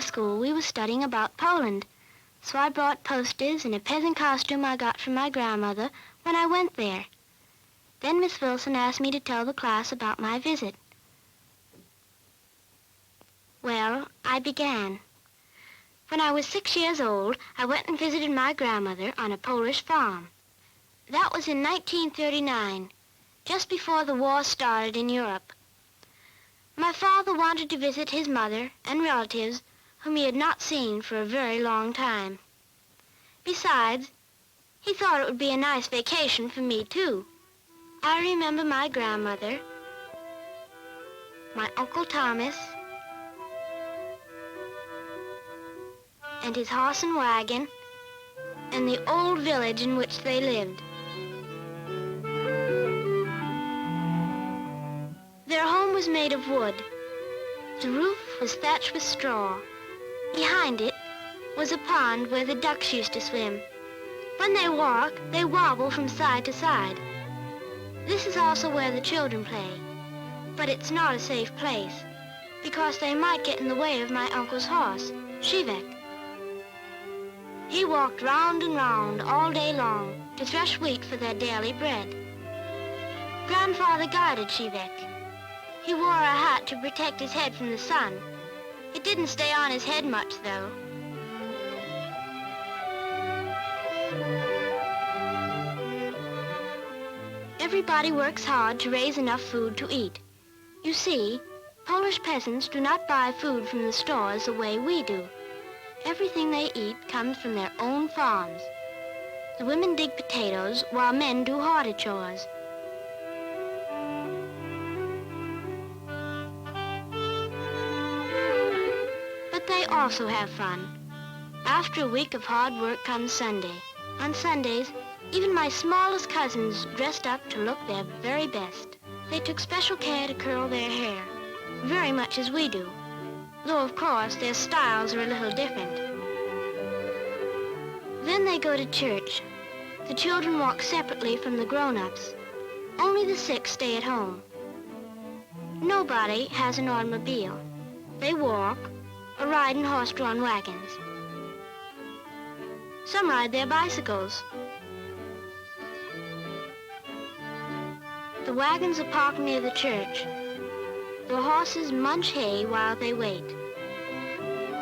our school, we were studying about Poland. So I brought posters and a peasant costume I got from my grandmother when I went there. Then Miss Wilson asked me to tell the class about my visit. Well, I began. When I was 6 years old, I went and visited my grandmother on a Polish farm. That was in 1939, just before the war started in Europe. My father wanted to visit his mother and relatives whom he had not seen for a very long time. Besides, he thought it would be a nice vacation for me, too. I remember my grandmother, my Uncle Thomas, and his horse and wagon, and the old village in which they lived. Their home was made of wood. The roof was thatched with straw. Behind it was a pond where the ducks used to swim. When they walk, they wobble from side to side. This is also where the children play, but it's not a safe place, because they might get in the way of my uncle's horse, Shivek. He walked round and round all day long to thresh wheat for their daily bread. Grandfather guided Shivek. He wore a hat to protect his head from the sun. It didn't stay on his head much, though. Everybody works hard to raise enough food to eat. You see, Polish peasants do not buy food from the stores the way we do. Everything they eat comes from their own farms. The women dig potatoes while men do harder chores. But they also have fun. After a week of hard work comes Sunday. On Sundays, even my smallest cousins dressed up to look their very best. They took special care to curl their hair, very much as we do, though of course their styles are a little different. Then they go to church. The children walk separately from the grown-ups. Only the sick stay at home. Nobody has an automobile. They walk or ride in horse-drawn wagons. Some ride their bicycles. The wagons are parked near the church. The horses munch hay while they wait.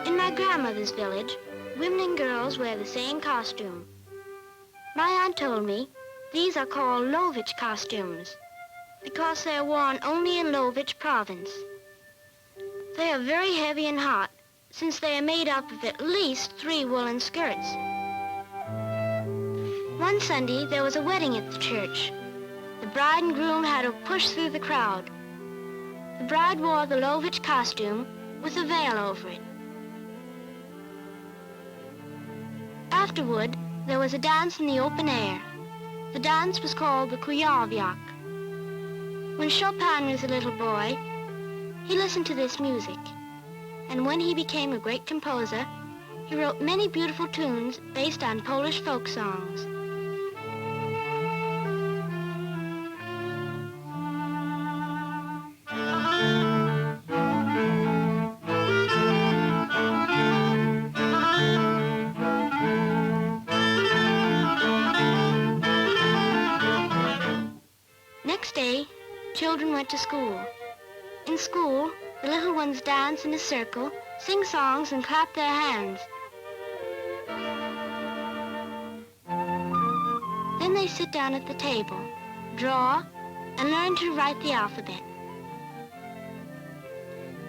In my grandmother's village, women and girls wear the same costume. My aunt told me these are called Lovich costumes because they are worn only in Lovich province. They are very heavy and hot since they are made up of at least 3 woolen skirts. One Sunday, there was a wedding at the church. The bride and groom had to push through the crowd. The bride wore the Lovich costume with a veil over it. Afterward, there was a dance in the open air. The dance was called the Kujawiak. When Chopin was a little boy, he listened to this music. And when he became a great composer, he wrote many beautiful tunes based on Polish folk songs. Next day, children went to school. In school, the little ones dance in a circle, sing songs, and clap their hands. Then they sit down at the table, draw, and learn to write the alphabet.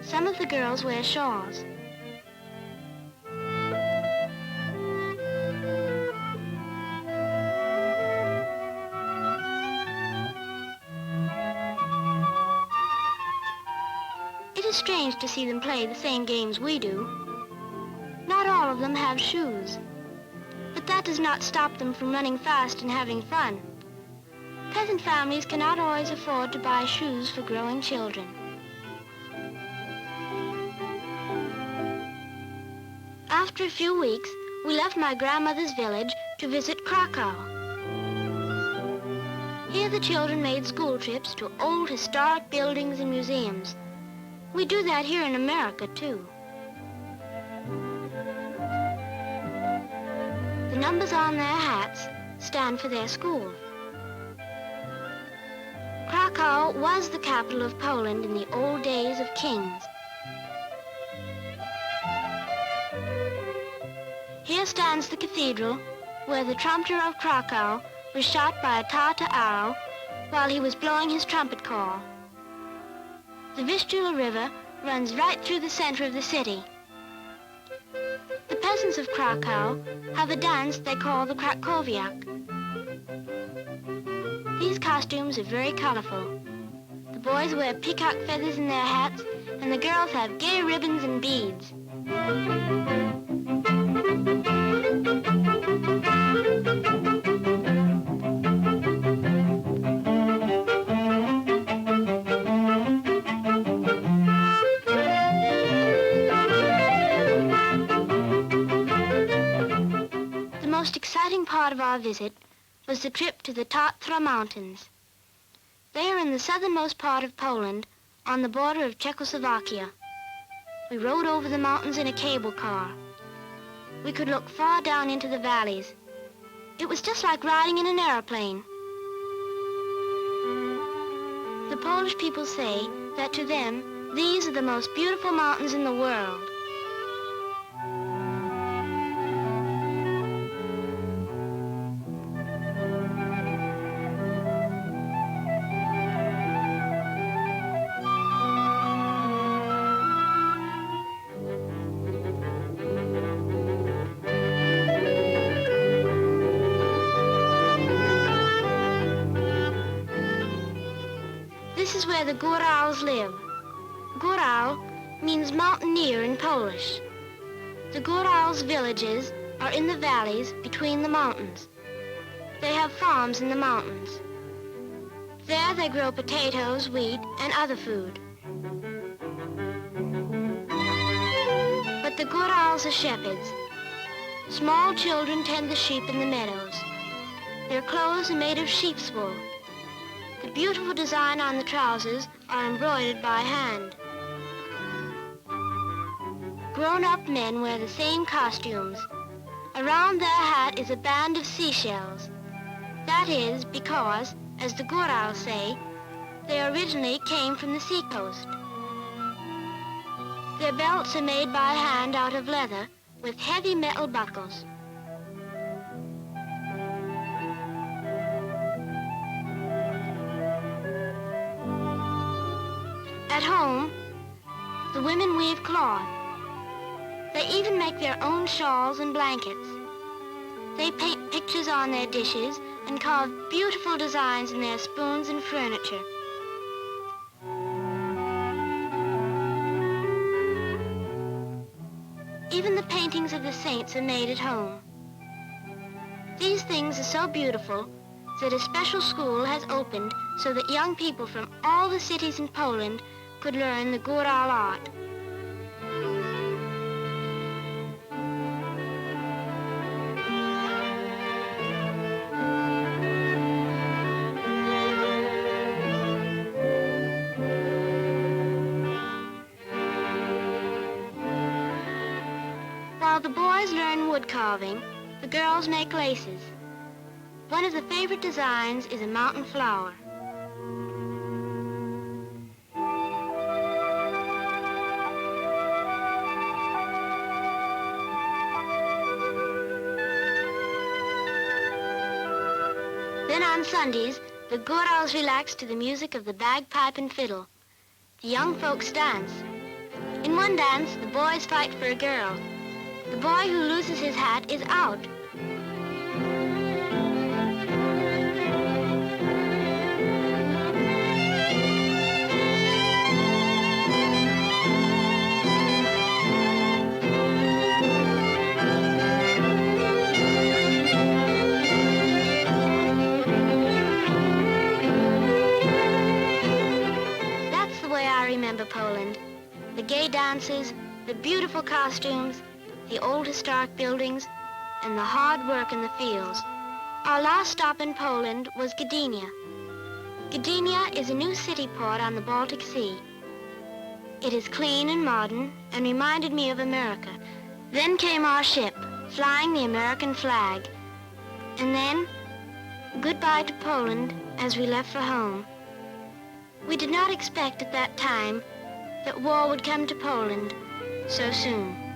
Some of the girls wear shawls. It is strange to see them play the same games we do. Not all of them have shoes, but that does not stop them from running fast and having fun. Peasant families cannot always afford to buy shoes for growing children. After a few weeks, we left my grandmother's village to visit Krakow. Here the children made school trips to old historic buildings and museums. We do that here in America, too. numbers on their hats stand for their school. Krakow was the capital of Poland in the old days of kings. Here stands the cathedral where the trumpeter of Krakow was shot by a Tartar arrow while he was blowing his trumpet call. The Vistula River runs right through the center of the city. The peasants of Krakow have a dance they call the Krakowiak. These costumes are very colorful. The boys wear peacock feathers in their hats, and the girls have gay ribbons and beads. The most exciting part of our visit was the trip to the Tatra Mountains. They are in the southernmost part of Poland, on the border of Czechoslovakia. We rode over the mountains in a cable car. We could look far down into the valleys. It was just like riding in an airplane. The Polish people say that to them, these are the most beautiful mountains in the world. This is where the Górals live. Góral means mountaineer in Polish. The Górals villages are in the valleys between the mountains. They have farms in the mountains. There they grow potatoes, wheat, and other food. But the Górals are shepherds. Small children tend the sheep in the meadows. Their clothes are made of sheep's wool. The beautiful design on the trousers are embroidered by hand. Grown-up men wear the same costumes. Around their hat is a band of seashells. That is because, as the Górals say, they originally came from the seacoast. Their belts are made by hand out of leather with heavy metal buckles. At home, the women weave cloth. They even make their own shawls and blankets. They paint pictures on their dishes and carve beautiful designs in their spoons and furniture. Even the paintings of the saints are made at home. These things are so beautiful that a special school has opened so that young people from all the cities in Poland could learn the Góral art. While the boys learn wood carving, the girls make laces. One of the favorite designs is a mountain flower. Then on Sundays, the Górals relax to the music of the bagpipe and fiddle. The young folks dance. In one dance, the boys fight for a girl. The boy who loses his hat is out. Poland. The gay dances, the beautiful costumes, the old historic buildings, and the hard work in the fields. Our last stop in Poland was Gdynia. Gdynia is a new city port on the Baltic Sea. It is clean and modern and reminded me of America. Then came our ship, flying the American flag. And then, goodbye to Poland as we left for home. We did not expect at that time that war would come to Poland so soon.